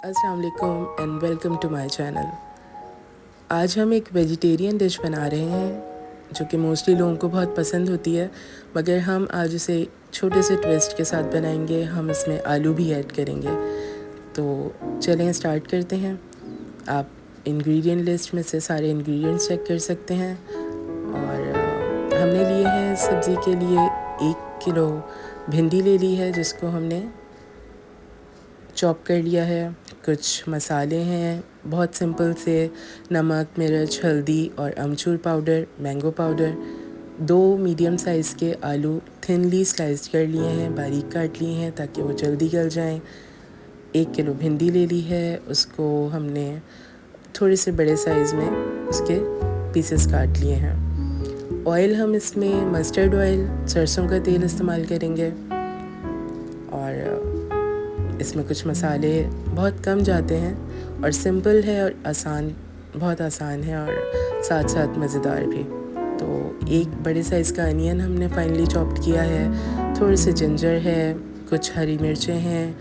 अस्सलाम वालेकुम and welcome to my channel. आज हम एक वेजिटेरियन डिश बना रहे हैं जो कि मोस्टली लोगों को बहुत पसंद होती है, मगर हम आज उसे छोटे से ट्विस्ट के साथ बनाएंगे। हम इसमें आलू भी ऐड करेंगे। तो चलें स्टार्ट करते हैं। आप इंग्रेडिएंट लिस्ट में से सारे इंग्रेडिएंट्स चेक कर सकते हैं। और हमने लिए हैं सब्ज़ी के लिए 1 किलो भिंडी ले ली है, जिसको हमने चॉप कर लिया है। कुछ मसाले हैं बहुत सिंपल से, नमक, मिर्च, हल्दी और amchur powder, mango powder. 2 medium size के आलू थिनली स्लाइस कर लिए हैं, बारीक काट लिए हैं ताकि वो जल्दी गल जाएं। 1 किलो भिंडी ले ली है, उसको हमने थोड़े से बड़े साइज़ में उसके पीसेस काट लिए हैं। ऑयल हम इसमें मस्टर्ड ऑयल, सरसों का तेल इस्तेमाल करेंगे। और इसमें कुछ मसाले बहुत कम जाते हैं और सिंपल है और आसान, बहुत आसान है और साथ साथ मज़ेदार भी। तो एक बड़े साइज़ का अनियन हमने फाइनली चॉप्ड किया है, थोड़े से जिंजर है, कुछ हरी मिर्चें हैं,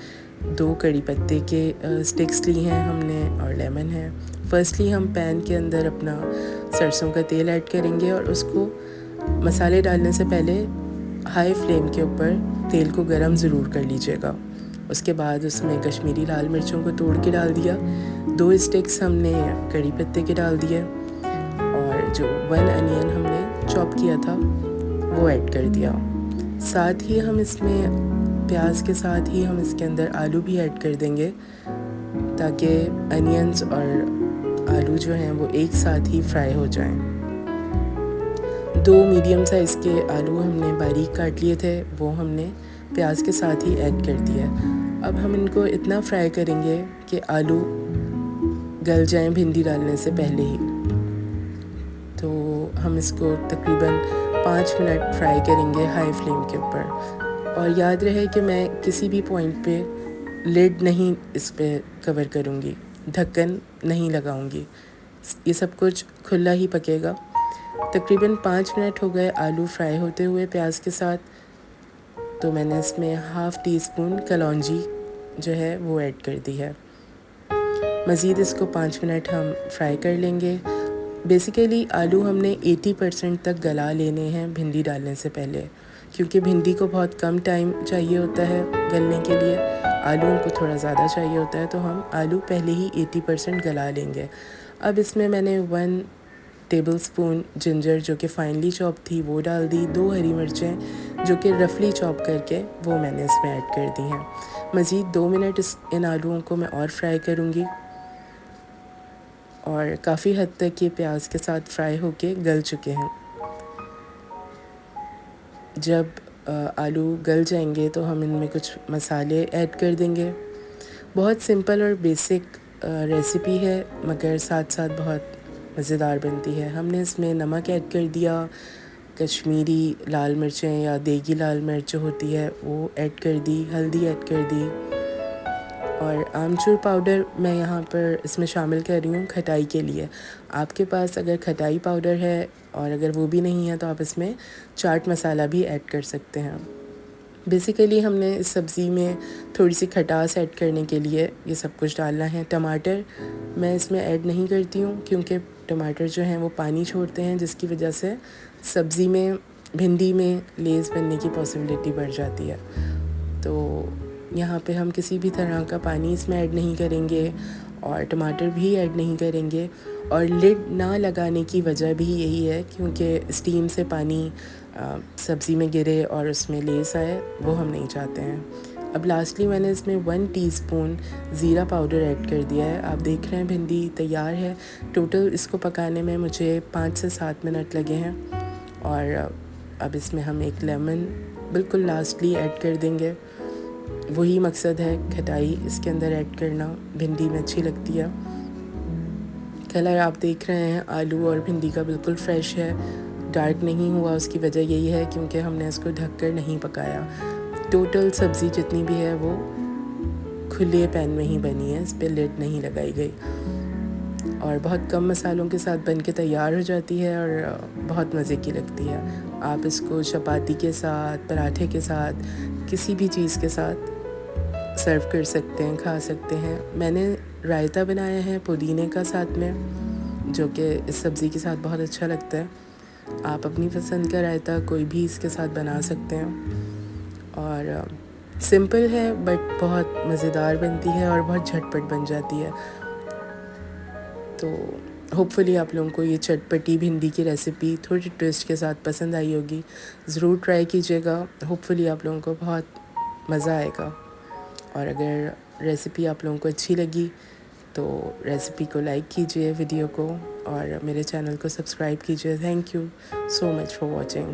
2 कड़ी पत्ते के स्टिक्स ली हैं हमने और लेमन है। फर्स्टली हम पैन के अंदर अपना सरसों का तेल ऐड करेंगे और उसको मसाले डालने से पहले हाई फ्लेम के ऊपर तेल को गरम ज़रूर कर लीजिएगा। उसके बाद उसमें कश्मीरी लाल मिर्चों को तोड़ के डाल दिया, 2 स्टिक्स हमने कड़ी पत्ते के डाल दिए और जो 1 अनियन हमने चॉप किया था वो ऐड कर दिया। साथ ही हम इसमें प्याज के साथ ही हम इसके अंदर आलू भी ऐड कर देंगे ताकि अनियंस और आलू जो हैं वो एक साथ ही फ्राई हो जाएं। 2 मीडियम साइज़ के आलू हमने बारीक काट लिए थे, वो हमने प्याज के साथ ही ऐड कर दिया। अब हम इनको इतना फ्राई करेंगे कि आलू गल जाएं भिंडी डालने से पहले ही। तो हम इसको तकरीबन 5 मिनट फ्राई करेंगे हाई फ्लेम के ऊपर। और याद रहे कि मैं किसी भी पॉइंट पे लिड नहीं इस पे कवर करूँगी, ढक्कन नहीं लगाऊँगी, ये सब कुछ खुला ही पकेगा। तकरीबन 5 मिनट हो गए आलू फ्राई होते हुए प्याज के साथ। तो मैंने इसमें हाफ़ टी स्पून कलौंजी जो है वो ऐड कर दी है। मज़ीद इसको 5 मिनट हम फ्राई कर लेंगे। बेसिकली आलू हमने 80% तक गला लेने हैं भिंडी डालने से पहले, क्योंकि भिंडी को बहुत कम टाइम चाहिए होता है गलने के लिए, आलूओं को थोड़ा ज़्यादा चाहिए होता है। तो हम आलू पहले ही 80% गला लेंगे। अब इसमें मैंने 1 टेबल स्पून जिंजर जो कि फाइनली चॉप थी वो डाल दी, 2 हरी मिर्चें जो कि रफली चॉप करके वो मैंने इसमें ऐड कर दी हैं। मज़ीद 2 मिनट इन आलूओं को मैं और फ्राई करूँगी और काफ़ी हद तक ये प्याज के साथ फ्राई होके गल चुके हैं। जब आलू गल जाएंगे तो हम इनमें कुछ मसाले ऐड कर देंगे। बहुत सिंपल और बेसिक रेसिपी है, मगर साथ साथ बहुत मज़ेदार बनती है। हमने इसमें नमक ऐड कर दिया, कश्मीरी लाल मिर्चें या देगी लाल मिर्च जो होती है वो ऐड कर दी, हल्दी ऐड कर दी और आमचूर पाउडर मैं यहाँ पर इसमें शामिल कर रही हूँ खटाई के लिए। आपके पास अगर खटाई पाउडर है और अगर वो भी नहीं है तो आप इसमें चाट मसाला भी ऐड कर सकते हैं। बेसिकली हमने इस सब्ज़ी में थोड़ी सी खटास ऐड करने के लिए ये सब कुछ डालना है। टमाटर मैं इसमें ऐड नहीं करती हूँ क्योंकि टमाटर जो हैं वो पानी छोड़ते हैं, जिसकी वजह से सब्ज़ी में, भिंडी में लेज़ बनने की पॉसिबिलिटी बढ़ जाती है। तो यहाँ पे हम किसी भी तरह का पानी इसमें ऐड नहीं करेंगे और टमाटर भी ऐड नहीं करेंगे। और लिड ना लगाने की वजह भी यही है क्योंकि स्टीम से पानी सब्ज़ी में गिरे और उसमें लेस आए, वो हम नहीं चाहते हैं। अब लास्टली मैंने इसमें 1 टीस्पून ज़ीरा पाउडर ऐड कर दिया है। आप देख रहे हैं भिंडी तैयार है। टोटल इसको पकाने में मुझे 5 से 7 मिनट लगे हैं। और अब इसमें हम एक लेमन बिल्कुल लास्टली ऐड कर देंगे। वही मकसद है खटाई इसके अंदर ऐड करना, भिंडी में अच्छी लगती है। कलर आप देख रहे हैं आलू और भिंडी का बिल्कुल फ्रेश है, डार्क नहीं हुआ। उसकी वजह यही है क्योंकि हमने इसको ढककर नहीं पकाया। टोटल सब्ज़ी जितनी भी है वो खुले पैन में ही बनी है, इस पर लिड नहीं लगाई गई और बहुत कम मसालों के साथ बन के तैयार हो जाती है और बहुत मज़े की लगती है। आप इसको चपाती के साथ, पराठे के साथ, किसी भी चीज़ के साथ सर्व कर सकते हैं, खा सकते हैं। मैंने रायता बनाया है पुदीने का साथ में, जो कि इस सब्ज़ी के साथ बहुत अच्छा लगता है। आप अपनी पसंद का रायता कोई भी इसके साथ बना सकते हैं और सिंपल है बट बहुत मज़ेदार बनती है और बहुत झटपट बन जाती है। तो होपफुली आप लोगों को ये चटपटी भिंडी की रेसिपी थोड़ी ट्विस्ट के साथ पसंद आई होगी। ज़रूर ट्राई कीजिएगा, होपफुली आप लोगों को बहुत मज़ा आएगा। और अगर रेसिपी आप लोगों को अच्छी लगी तो रेसिपी को लाइक कीजिए, वीडियो को, और मेरे चैनल को सब्सक्राइब कीजिए। Thank you so much for watching.